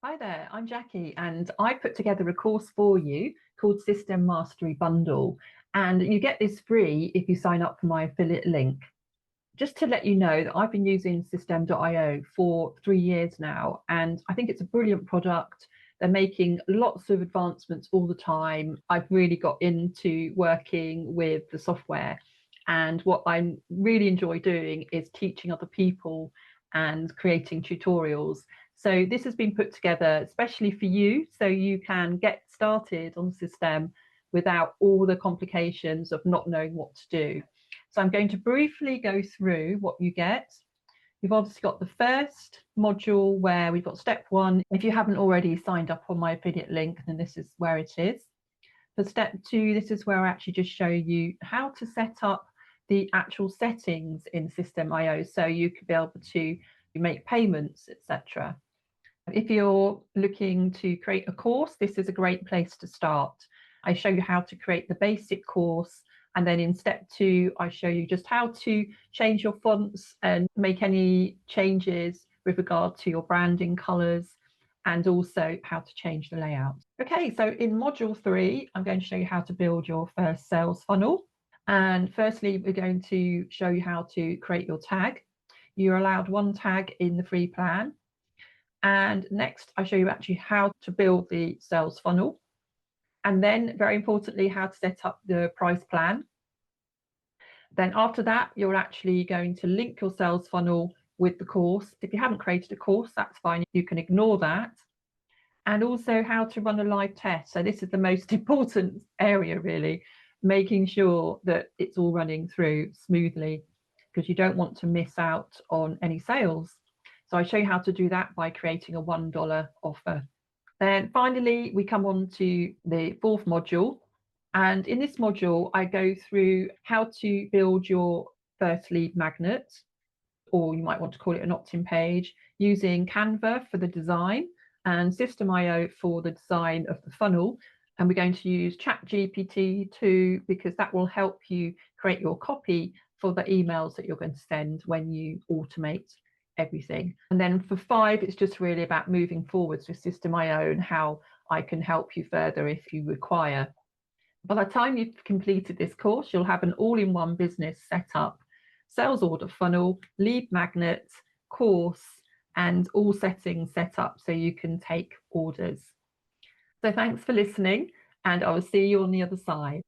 Hi there, I'm Jackie, and I put together a course for you called System Mastery Bundle. And you get this free if you sign up for my affiliate link. Just to let you know that I've been using Systeme.io for 3 years now, and I think it's a brilliant product. They're making lots of advancements all the time. I've really got into working with the software, and what I really enjoy doing is teaching other people and creating tutorials. So this has been put together especially for you, so you can get started on Systeme without all the complications of not knowing what to do. So I'm going to briefly go through what you get. You've obviously got the first module where we've got step one. If you haven't already signed up on my affiliate link, then this is where it is. For step two, this is where I actually just show you how to set up the actual settings in Systeme.io so you could be able to make payments, etc. If you're looking to create a course, this is a great place to start. I show you how to create the basic course, and then in step two, I show you just how to change your fonts and make any changes with regard to your branding colors, and also how to change the layout. Okay, so in module three, I'm going to show you how to build your first sales funnel. And firstly, we're going to show you how to create your tag. You're allowed one tag in the free plan. And next, I show you actually how to build the sales funnel. And then, very importantly, how to set up the price plan. Then after that, you're actually going to link your sales funnel with the course. If you haven't created a course, that's fine. You can ignore that. And also how to run a live test. So this is the most important area, really, making sure that it's all running through smoothly, because you don't want to miss out on any sales. So I show you how to do that by creating a $1 offer. Then finally, we come on to the fourth module. And in this module, I go through how to build your first lead magnet, or you might want to call it an opt-in page, using Canva for the design and Systeme.io for the design of the funnel. And we're going to use ChatGPT too, because that will help you create your copy for the emails that you're going to send when you automate everything. And then for five, it's just really about moving forwards with Systeme.io and how I can help you further if you require. By the time you've completed this course, you'll have an all-in-one business set up, sales order funnel, lead magnet, course, and all settings set up so you can take orders. So thanks for listening, and I will see you on the other side.